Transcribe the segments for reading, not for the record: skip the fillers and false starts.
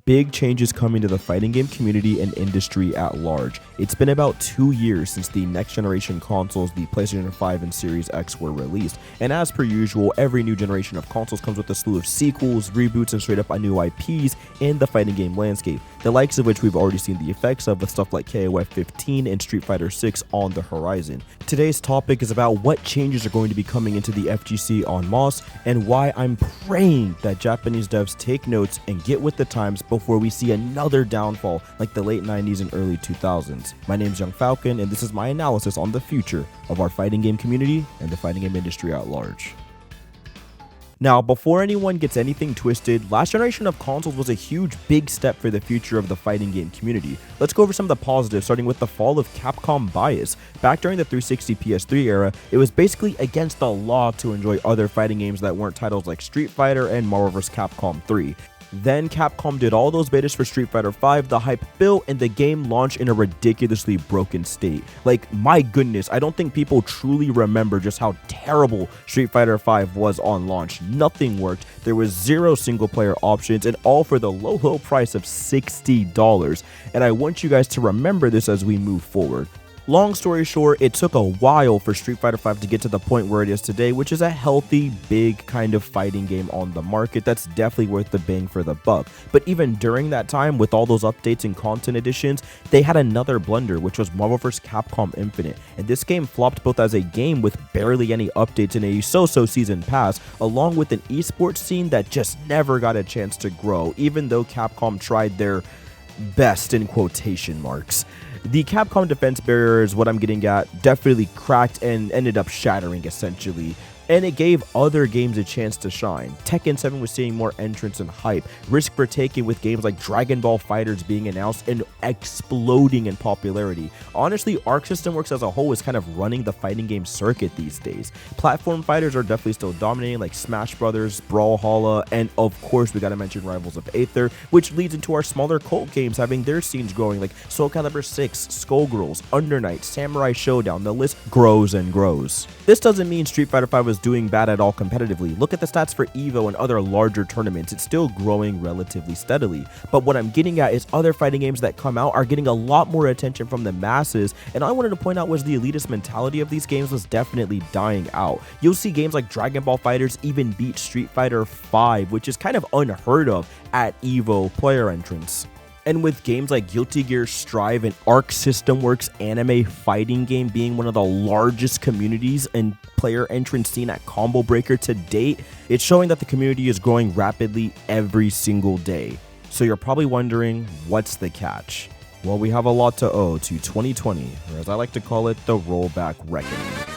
big changes coming to the fighting game community and industry at large. It's been about 2 years since the next generation consoles, the PlayStation 5 and Series X, were released, and as per usual, every new generation of consoles comes with a slew of sequels, reboots, and straight up new IPs in the fighting game landscape, the likes of which we've already seen the effects of with stuff like KOF 15 and Street Fighter 6 on the horizon. Today's topic is about what changes are going to be coming into the FGC en masse, and why I'm praying that Japanese devs take notes and get with the times before we see another downfall like the late 90s and early 2000s. My name is Young Falcon, and this is my analysis on the future of our fighting game community and the fighting game industry at large. Now, before anyone gets anything twisted, last generation of consoles was a huge big step for the future of the fighting game community. Let's go over some of the positives, starting with the fall of Capcom bias. Back during the 360 PS3 era, it was basically against the law to enjoy other fighting games that weren't titles like Street Fighter and Marvel vs. Capcom 3. Then Capcom did all those betas for Street Fighter 5, the hype built, and the game launched in a ridiculously broken state. Like, my goodness, I don't think people truly remember just how terrible Street Fighter 5 was on launch. Nothing worked, there was zero single player options, and all for the low price of $60. And I want you guys to remember this as we move forward. Long story short, it took a while for Street Fighter 5 to get to the point where it is today, which is a healthy, big kind of fighting game on the market that's definitely worth the bang for the buck. But even during that time, with all those updates and content additions, they had another blunder, which was Marvel vs. Capcom Infinite. And this game flopped both as a game with barely any updates in a so-so season pass, along with an esports scene that just never got a chance to grow, even though Capcom tried their best in quotation marks. The Capcom defense barrier is what I'm getting at, definitely cracked and ended up shattering essentially, and it gave other games a chance to shine. Tekken 7 was seeing more entrance and hype, risk for taking with games like Dragon Ball FighterZ being announced and exploding in popularity. Honestly, Arc System Works as a whole is kind of running the fighting game circuit these days. Platform fighters are definitely still dominating, like Smash Brothers, Brawlhalla, and of course we gotta mention Rivals of Aether, which leads into our smaller cult games having their scenes growing, like Soul Calibur 6, Skullgirls, Under Night, Samurai Showdown. The list grows and grows. This doesn't mean Street Fighter 5 was doing bad at all competitively. Look at the stats for EVO and other larger tournaments. It's still growing relatively steadily. But what I'm getting at is other fighting games that come out are getting a lot more attention from the masses, and all I wanted to point out was the elitist mentality of these games was definitely dying out. You'll see games like Dragon Ball FighterZ even beat Street Fighter 5, which is kind of unheard of at EVO player entrance. And with games like Guilty Gear Strive and Arc System Works anime fighting game being one of the largest communities and player entrance scene at Combo Breaker to date, it's showing that the community is growing rapidly every single day. So you're probably wondering, what's the catch? Well, we have a lot to owe to 2020, or as I like to call it, the rollback reckoning.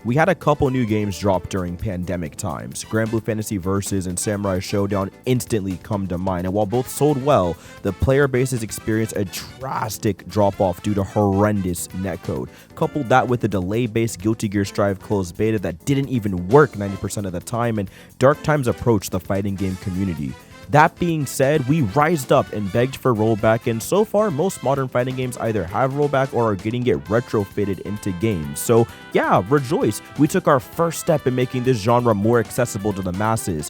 We had a couple new games drop during pandemic times. Grand Blue Fantasy Versus and Samurai Showdown instantly come to mind, and while both sold well, the player bases experienced a drastic drop-off due to horrendous netcode. Coupled that with the delay-based Guilty Gear Strive closed beta that didn't even work 90% of the time, and dark times approached the fighting game community. That being said, we rised up and begged for rollback, and so far most modern fighting games either have rollback or are getting it retrofitted into games. So yeah, rejoice, we took our first step in making this genre more accessible to the masses.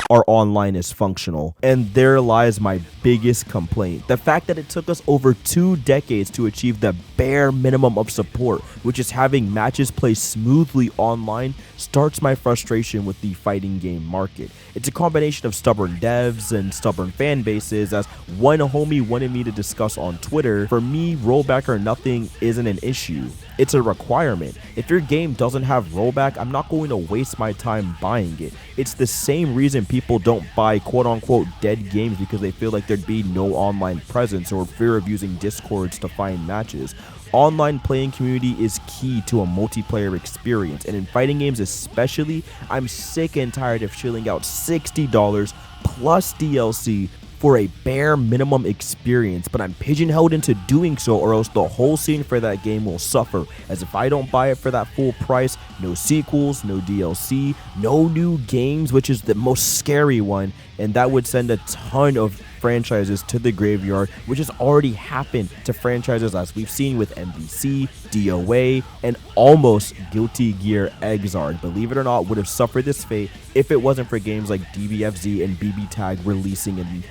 Our online is functional, and there lies my biggest complaint: the fact that it took us over 2 decades to achieve the bare minimum of support, which is having matches play smoothly online, starts my frustration with the fighting game market. It's a combination of stubborn devs and stubborn fan bases. As one homie wanted me to discuss on Twitter, for me, rollback or nothing isn't an issue. It's a requirement. If your game doesn't have rollback, I'm not going to waste my time buying it. It's the same reason people don't buy quote-unquote dead games, because they feel like there'd be no online presence or fear of using Discords to find matches. Online playing community is key to a multiplayer experience, and in fighting games especially, I'm sick and tired of shelling out $60 plus DLC for a bare minimum experience, but I'm pigeonholed into doing so, or else the whole scene for that game will suffer, as if I don't buy it for that full price, no sequels, no DLC, no new games, which is the most scary one, and that would send a ton of franchises to the graveyard, which has already happened to franchises as we've seen with MVC, DOA, and almost Guilty Gear Xrd. Believe it or not, would have suffered this fate if it wasn't for games like DBFZ and BB Tag releasing in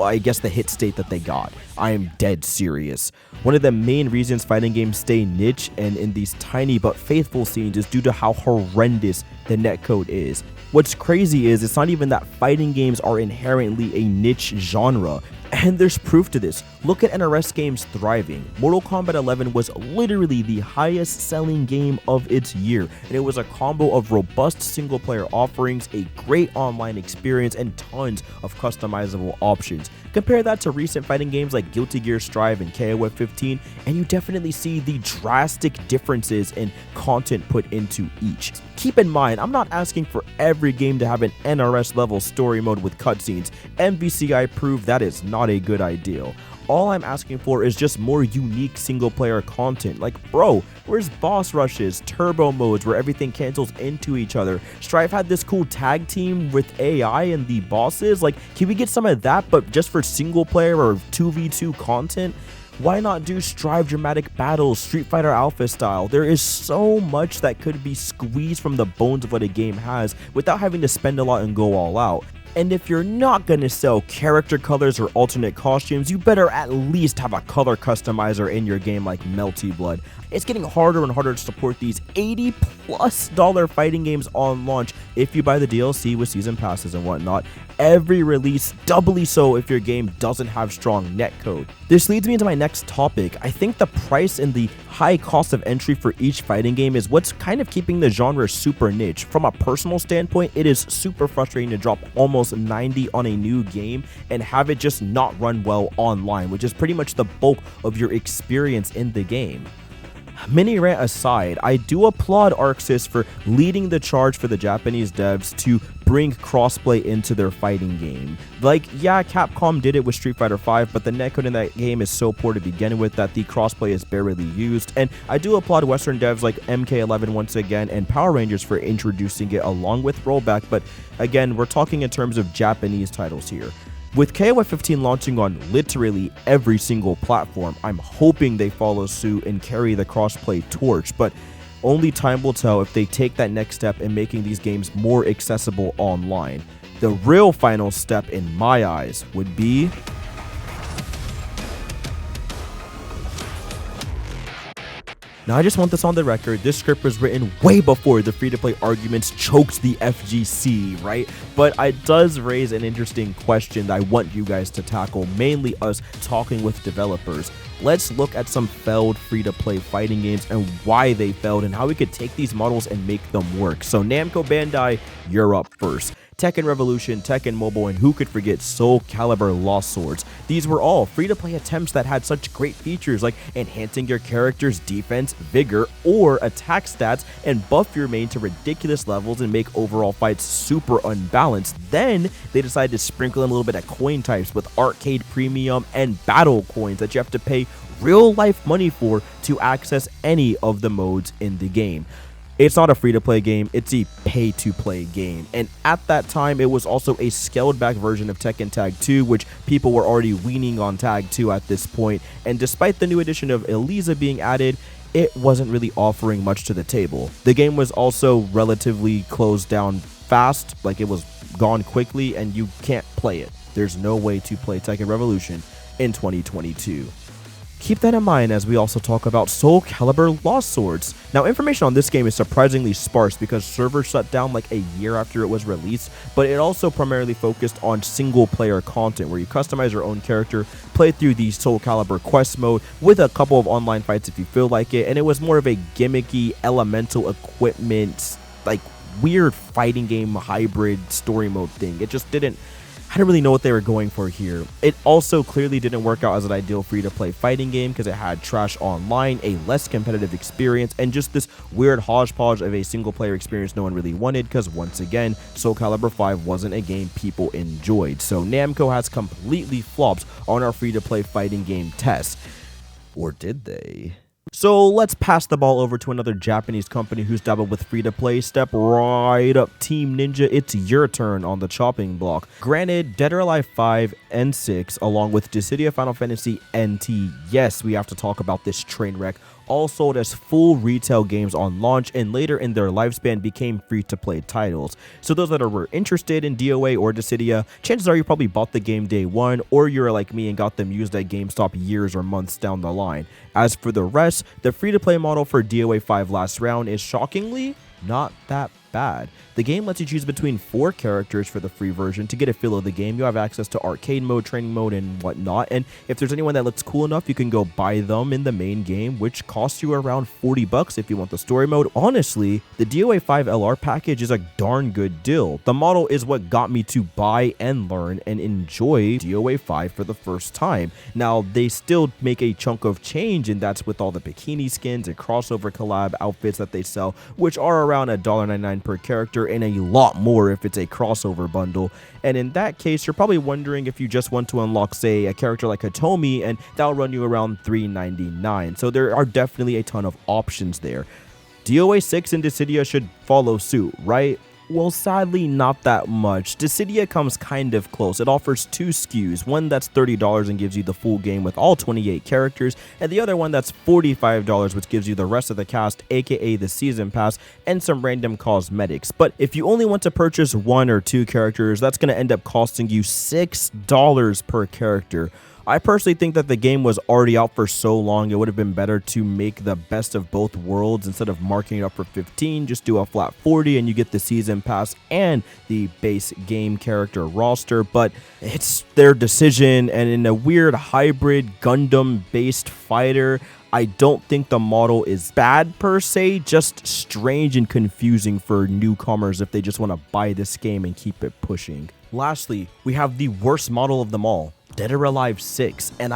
I guess the hit state that they got. I am dead serious. One of the main reasons fighting games stay niche and in these tiny but faithful scenes is due to how horrendous the netcode is. What's crazy is it's not even that fighting games are inherently a niche genre. And there's proof to this. Look at NRS games thriving. Mortal Kombat 11 was literally the highest selling game of its year, and it was a combo of robust single player offerings, a great online experience, and tons of customizable options. Compare that to recent fighting games like Guilty Gear Strive and KOF 15, and you definitely see the drastic differences in content put into each. Keep in mind, I'm not asking for every game to have an NRS level story mode with cutscenes. MVCI proved that is not a good idea. All I'm asking for is just more unique single player content. Like, bro, where's boss rushes, turbo modes where everything cancels into each other? Strive had this cool tag team with AI and the bosses. Like, can we get some of that but just for single player or 2v2 content? Why not do Strive dramatic battles, Street Fighter Alpha style? There is so much that could be squeezed from the bones of what a game has without having to spend a lot and go all out. And if you're not gonna sell character colors or alternate costumes, you better at least have a color customizer in your game like Melty Blood. It's getting harder and harder to support these $80+ fighting games on launch if you buy the DLC with season passes and whatnot. Every release, doubly so if your game doesn't have strong netcode. This leads me into my next topic. I think the price and the high cost of entry for each fighting game is what's kind of keeping the genre super niche. From a personal standpoint, it is super frustrating to drop almost 90 on a new game and have it just not run well online, which is pretty much the bulk of your experience in the game. Mini rant aside, I do applaud ArcSys for leading the charge for the Japanese devs to bring crossplay into their fighting game. Like, yeah, Capcom did it with Street Fighter V, but the netcode in that game is so poor to begin with that the crossplay is barely used, and I do applaud Western devs like MK11 once again and Power Rangers for introducing it along with Rollback, but again, we're talking in terms of Japanese titles here. With KOF 15 launching on literally every single platform, I'm hoping they follow suit and carry the crossplay torch, but only time will tell if they take that next step in making these games more accessible online. The real final step in my eyes would be Now, I just want this on the record, this script was written way before the free-to-play arguments choked the FGC, right? But it does raise an interesting question that I want you guys to tackle, mainly us talking with developers. Let's look at some failed free-to-play fighting games and why they failed and how we could take these models and make them work. So Namco Bandai, you're up first. Tekken Revolution, Tekken Mobile, and who could forget Soul Calibur Lost Swords. These were all free-to-play attempts that had such great features like enhancing your character's defense, vigor, or attack stats and buff your main to ridiculous levels and make overall fights super unbalanced. Then they decided to sprinkle in a little bit of coin types with arcade premium and battle coins that you have to pay real-life money for to access any of the modes in the game. It's not a free-to-play game, it's a pay-to-play game. And at that time, it was also a scaled-back version of Tekken Tag 2, which people were already weaning on Tag 2 at this point. And despite the new addition of Eliza being added, it wasn't really offering much to the table. The game was also relatively closed down fast, like it was gone quickly, and you can't play it. There's no way to play Tekken Revolution in 2022. Keep that in mind as we also talk about Soul Calibur Lost Swords. Now, information on this game is surprisingly sparse because servers shut down like a year after it was released, but it also primarily focused on single player content where you customize your own character, play through the Soul Calibur quest mode with a couple of online fights if you feel like it, and it was more of a gimmicky elemental equipment, like weird fighting game hybrid story mode thing. It just didn't I didn't really know what they were going for here. It also clearly didn't work out as an ideal free-to-play fighting game because it had trash online, a less competitive experience, and just this weird hodgepodge of a single-player experience no one really wanted because, once again, Soul Calibur 5 wasn't a game people enjoyed. So Namco has completely flopped on our free-to-play fighting game test. Or did they? So let's pass the ball over to another Japanese company who's dabbled with free-to-play. Step right up, Team Ninja. It's your turn on the chopping block. Granted, Dead or Alive 5 and 6, along with Dissidia Final Fantasy NT, yes, we have to talk about this train wreck, all sold as full retail games on launch and later in their lifespan became free-to-play titles. So those that were interested in DOA or Dissidia, chances are you probably bought the game day one, or you're like me and got them used at GameStop years or months down the line. As for the rest, the free-to-play model for DOA 5 last round is shockingly not that bad. The game lets you choose between 4 characters for the free version. To get a feel of the game, you have access to arcade mode, training mode, and whatnot, and if there's anyone that looks cool enough, you can go buy them in the main game, which costs you around 40 bucks if you want the story mode. Honestly, the DOA 5 LR package is a darn good deal. The model is what got me to buy and learn and enjoy DOA 5 for the first time. Now, they still make a chunk of change, and that's with all the bikini skins and crossover collab outfits that they sell, which are around $1.99 per character, and a lot more if it's a crossover bundle. And in that case, you're probably wondering if you just want to unlock, say, a character like Hitomi, and that'll run you around $3.99. So there are definitely a ton of options there. DOA 6 and Dissidia should follow suit, right? Well, sadly, not that much. Dissidia comes kind of close. It offers 2 SKUs, one that's $30 and gives you the full game with all 28 characters, and the other one that's $45, which gives you the rest of the cast, aka the season pass, and some random cosmetics. But if you only want to purchase 1 or 2 characters, that's going to end up costing you $6 per character. I personally think that the game was already out for so long, it would have been better to make the best of both worlds. Instead of marking it up for 15, just do a flat 40 and you get the season pass and the base game character roster. But it's their decision, and in a weird hybrid Gundam based fighter, I don't think the model is bad per se, just strange and confusing for newcomers if they just want to buy this game and keep it pushing. Lastly, we have the worst model of them all, Dead or Alive 6, and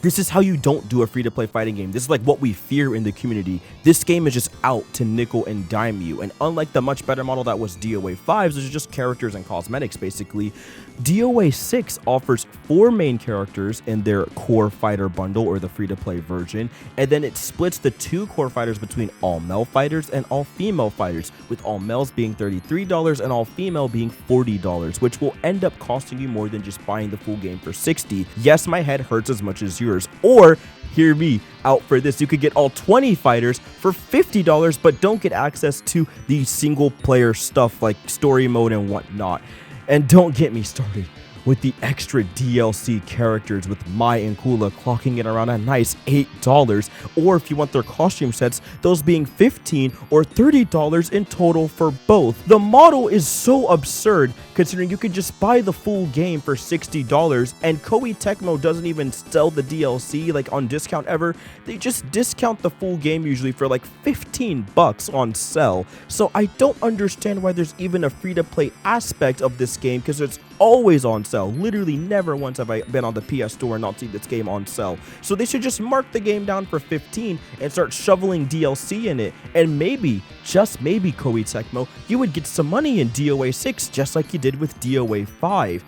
this is how you don't do a free-to-play fighting game. This is like what we fear in the community. This game is just out to nickel and dime you, and unlike the much better model that was DOA 5's, which is just characters and cosmetics basically, DOA 6 offers 4 main characters in their core fighter bundle or the free-to-play version, and then it splits the 2 core fighters between all male fighters and all female fighters, with all males being $33 and all female being $40, which will end up costing you more than just buying the full game for $60. Yes, my head hurts as much as yours. Or, hear me out for this, you could get all 20 fighters for $50, but don't get access to the single player stuff like story mode and whatnot. And don't get me started with the extra DLC characters, with Mai and Kula clocking in around a nice $8, or if you want their costume sets, those being $15 or $30 in total for both. The model is so absurd considering you could just buy the full game for $60, and Koei Tecmo doesn't even sell the DLC like on discount ever. They just discount the full game usually for like 15 bucks on sale. So I don't understand why there's even a free-to-play aspect of this game, because it's always on sale. Literally never once have I been on the PS Store and not seen this game on sale. So they should just mark the game down for 15 and start shoveling DLC in it, and maybe, just maybe, Koei Tecmo, you would get some money in DOA 6 just like you did with DOA 5.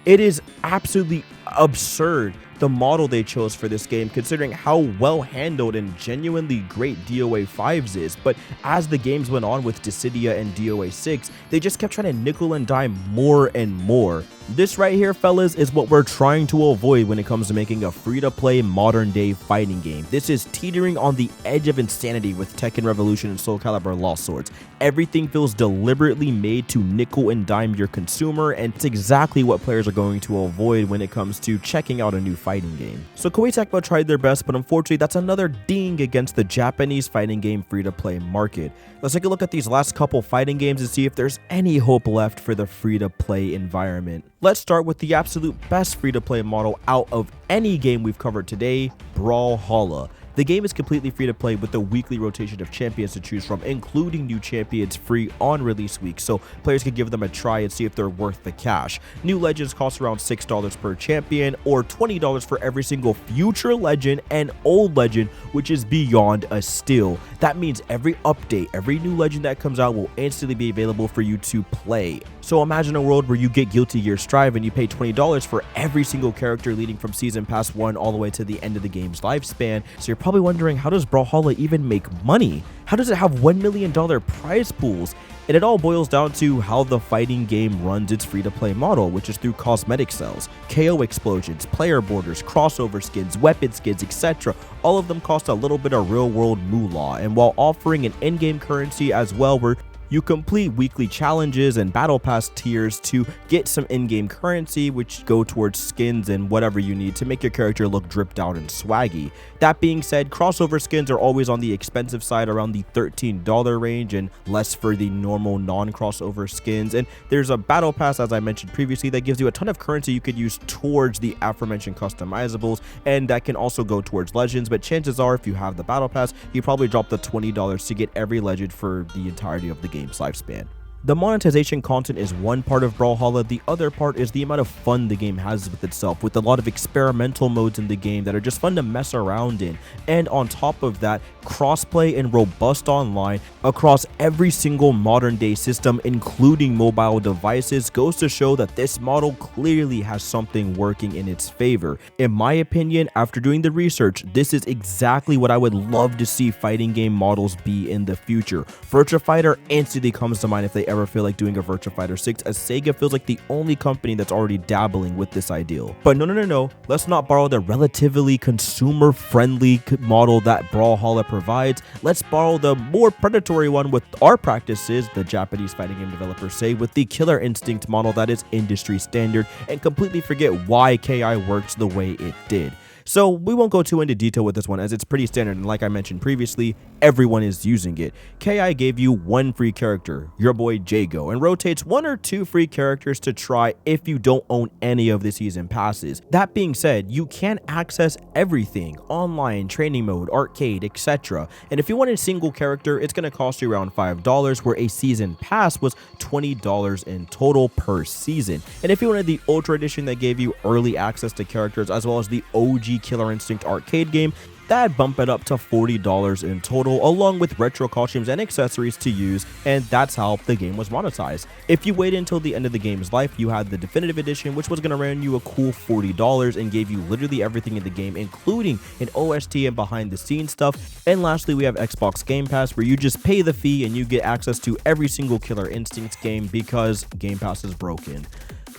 It is absolutely absurd, the model they chose for this game, considering how well handled and genuinely great DOA 5's is. But as the games went on with Dissidia and DOA 6, they just kept trying to nickel and dime more and more. This right here, fellas, is what we're trying to avoid when it comes to making a free-to-play modern-day fighting game. This is teetering on the edge of insanity with Tekken Revolution and Soul Calibur Lost Swords. Everything feels deliberately made to nickel and dime your consumer, and it's exactly what players are going to avoid when it comes to checking out a new fighting game. So Koei Tecmo tried their best, but unfortunately that's another ding against the Japanese fighting game free-to-play market. Let's take a look at these last couple fighting games and see if there's any hope left for the free-to-play environment. Let's start with the absolute best free-to-play model out of any game we've covered today, Brawlhalla. The game is completely free to play with a weekly rotation of champions to choose from, including new champions free on release week, so players can give them a try and see if they're worth the cash. New legends cost around $6 per champion, or $20 for every single future legend and old legend, which is beyond a steal. That means every update, every new legend that comes out will instantly be available for you to play. So imagine a world where you get Guilty Gear Strive and you pay $20 for every single character leading from Season Pass 1 all the way to the end of the game's lifespan, so you're probably wondering, how does Brawlhalla even make money? How does it have $1 million prize pools? And it all boils down to how the fighting game runs its free-to-play model, which is through cosmetic sales, KO explosions, player borders, crossover skins, weapon skins, etc. All of them cost a little bit of real-world moolah, and while offering an in-game currency as well, where you complete weekly challenges and battle pass tiers to get some in-game currency, which go towards skins and whatever you need to make your character look dripped out and swaggy. That being said, crossover skins are always on the expensive side, around the $13 range, and less for the normal non-crossover skins. And there's a battle pass, as I mentioned previously, that gives you a ton of currency you could use towards the aforementioned customizables, and that can also go towards legends. But chances are, if you have the battle pass, you probably drop the $20 to get every legend for the entirety of the game's lifespan. The monetization content is one part of Brawlhalla. The other part is the amount of fun the game has with itself, with a lot of experimental modes in the game that are just fun to mess around in. And on top of that, crossplay and robust online across every single modern day system, including mobile devices, goes to show that this model clearly has something working in its favor. In my opinion, after doing the research, this is exactly what I would love to see fighting game models be in the future. Virtua Fighter instantly comes to mind if they ever feel like doing a Virtua Fighter 6, as Sega feels like the only company that's already dabbling with this ideal. But no, let's not borrow the relatively consumer-friendly model that Brawlhalla provides. Let's borrow the more predatory one with our practices, the Japanese fighting game developers say, with the Killer Instinct model that is industry standard, and completely forget why KI works the way it did. So we won't go too into detail with this one, as it's pretty standard, and like I mentioned previously, everyone is using it. KI gave you one free character, your boy Jago, and rotates 1 or 2 free characters to try if you don't own any of the season passes. That being said, you can access everything, online, training mode, arcade, etc. And if you want a single character, it's going to cost you around $5, where a season pass was $20 in total per season. And if you wanted the Ultra Edition that gave you early access to characters, as well as the OG Killer Instinct arcade game, that'd bump it up to $40 in total, along with retro costumes and accessories to use, and that's how the game was monetized. If you waited until the end of the game's life, you had the Definitive Edition, which was going to run you a cool $40 and gave you literally everything in the game, including an OST and behind the scenes stuff. And lastly, we have Xbox Game Pass, where you just pay the fee and you get access to every single Killer Instinct game, because Game Pass is broken.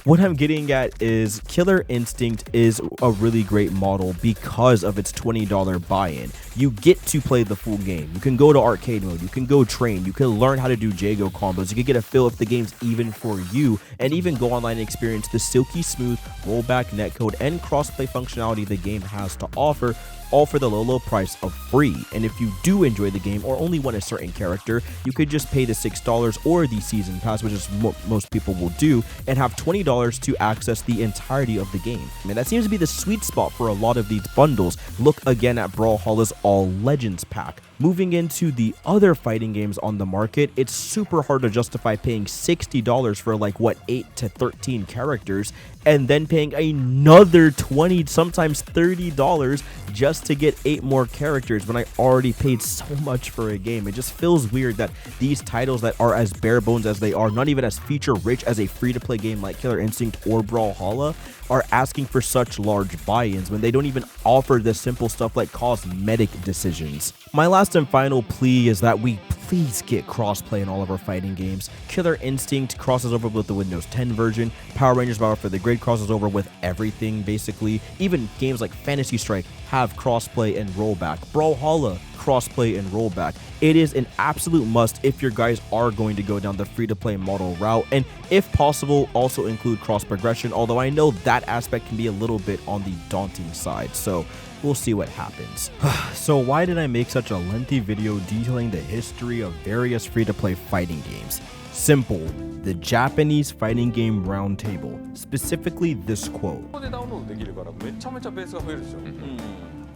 What I'm getting at is Killer Instinct is a really great model because of its $20 buy-in. You get to play the full game. You can go to arcade mode, you can go train, you can learn how to do Jago combos, you can get a feel if the game's even for you, and even go online and experience the silky smooth rollback netcode and crossplay functionality the game has to offer, all for the low price of free. And if you do enjoy the game or only want a certain character, you could just pay the $6 or the season pass, which is most people will do, and have $20 to access the entirety of the game. And that seems to be the sweet spot for a lot of these bundles. Look again at Brawlhalla's All Legends pack. Moving into the other fighting games on the market, it's super hard to justify paying $60 for like 8 to 13 characters, and then paying another $20, sometimes $30 just to get 8 more characters when I already paid so much for a game. It just feels weird that these titles that are as bare bones as they are, not even as feature rich as a free-to-play game like Killer Instinct or Brawlhalla, are asking for such large buy-ins when they don't even offer the simple stuff like cosmetic decisions. My last and final plea is that we please get crossplay in all of our fighting games. Killer Instinct crosses over with the Windows 10 version. Power Rangers Battle for the Grid crosses over with everything, basically. Even games like Fantasy Strike have crossplay and rollback. Brawlhalla, crossplay and rollback. It is an absolute must if your guys are going to go down the free-to-play model route, and if possible, also include cross progression, although I know that aspect can be a little bit on the daunting side, so we'll see what happens. So why did I make such a lengthy video detailing the history of various free-to-play fighting games? Simple, the Japanese fighting game roundtable, specifically this quote.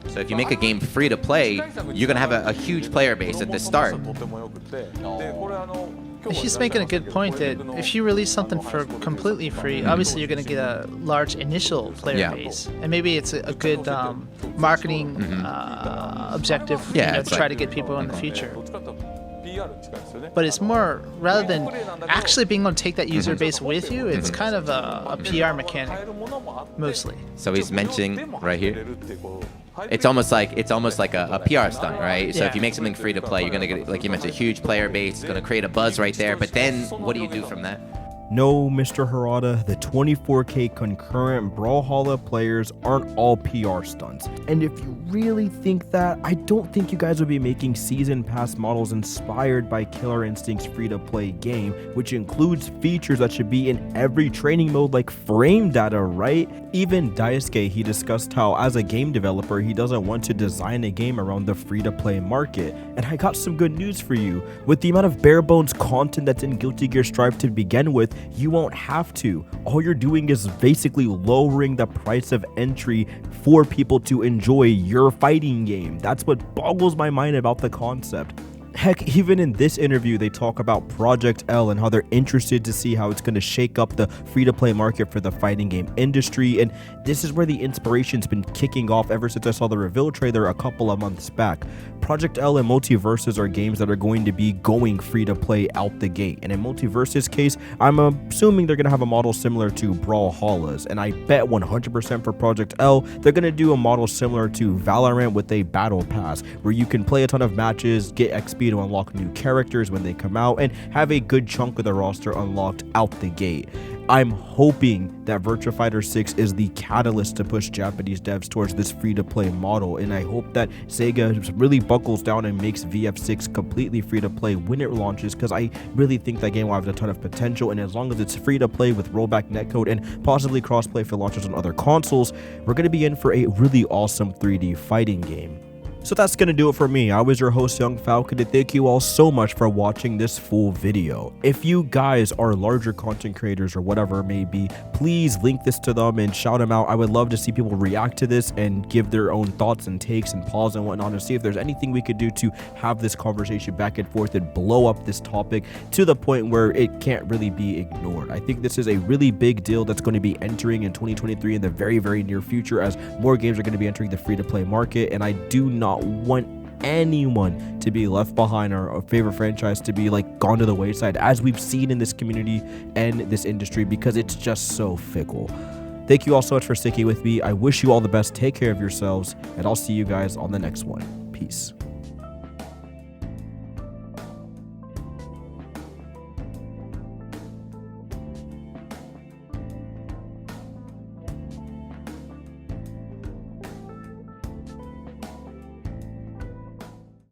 So if you make a game free to play, you're going to have a huge player base at the start. He's making a good point that if you release something for completely free, obviously you're going to get a large initial player base. And maybe it's a good marketing objective to try to get people in the future. But it's more, rather than actually being able to take that user base with you, it's kind of a PR mechanic, mostly. So he's mentioning right here, it's almost like a PR stunt, right? So Yeah. if you make something free to play, you're gonna get, like you mentioned, a huge player base. It's gonna create a buzz right there. But then what do you do from that? No, Mr. Harada, the 24K concurrent Brawlhalla players aren't all PR stunts. And if you really think that, I don't think you guys would be making season pass models inspired by Killer Instinct's free-to-play game, which includes features that should be in every training mode like frame data, right? Even Daisuke, he discussed how as a game developer, he doesn't want to design a game around the free-to-play market. And I got some good news for you. With the amount of bare bones content that's in Guilty Gear Strive to begin with, you won't have to. All you're doing is basically lowering the price of entry for people to enjoy your fighting game. That's what boggles my mind about the concept. Heck, even in this interview, they talk about Project L and how they're interested to see how it's going to shake up the free-to-play market for the fighting game industry. And this is where the inspiration's been kicking off ever since I saw the reveal trailer a couple of months back. Project L and Multiversus are games that are going to be going free-to-play out the gate. And in Multiversus' case, I'm assuming they're going to have a model similar to Brawlhalla's. And I bet 100% for Project L, they're going to do a model similar to Valorant with a battle pass, where you can play a ton of matches, get XP to unlock new characters when they come out, and have a good chunk of the roster unlocked out the gate. I'm hoping that Virtua Fighter 6 is the catalyst to push Japanese devs towards this free-to-play model, and I hope that Sega really buckles down and makes VF6 completely free-to-play when it launches, because I really think that game will have a ton of potential, and as long as it's free-to-play with rollback netcode and possibly crossplay for launches on other consoles, we're going to be in for a really awesome 3D fighting game. So that's going to do it for me. I was your host, Young Falcon, and thank you all so much for watching this full video. If you guys are larger content creators or whatever it may be, please link this to them and shout them out. I would love to see people react to this and give their own thoughts and takes and pause and whatnot, and see if there's anything we could do to have this conversation back and forth and blow up this topic to the point where it can't really be ignored. I think this is a really big deal that's going to be entering in 2023 in the very, very near future, as more games are going to be entering the free-to-play market, and I do not want anyone to be left behind, or a favorite franchise to be like gone to the wayside, as we've seen in this community and this industry, because it's just so fickle. Thank you all so much for sticking with me. I wish you all the best. Take care of yourselves, and I'll see you guys on the next one. Peace.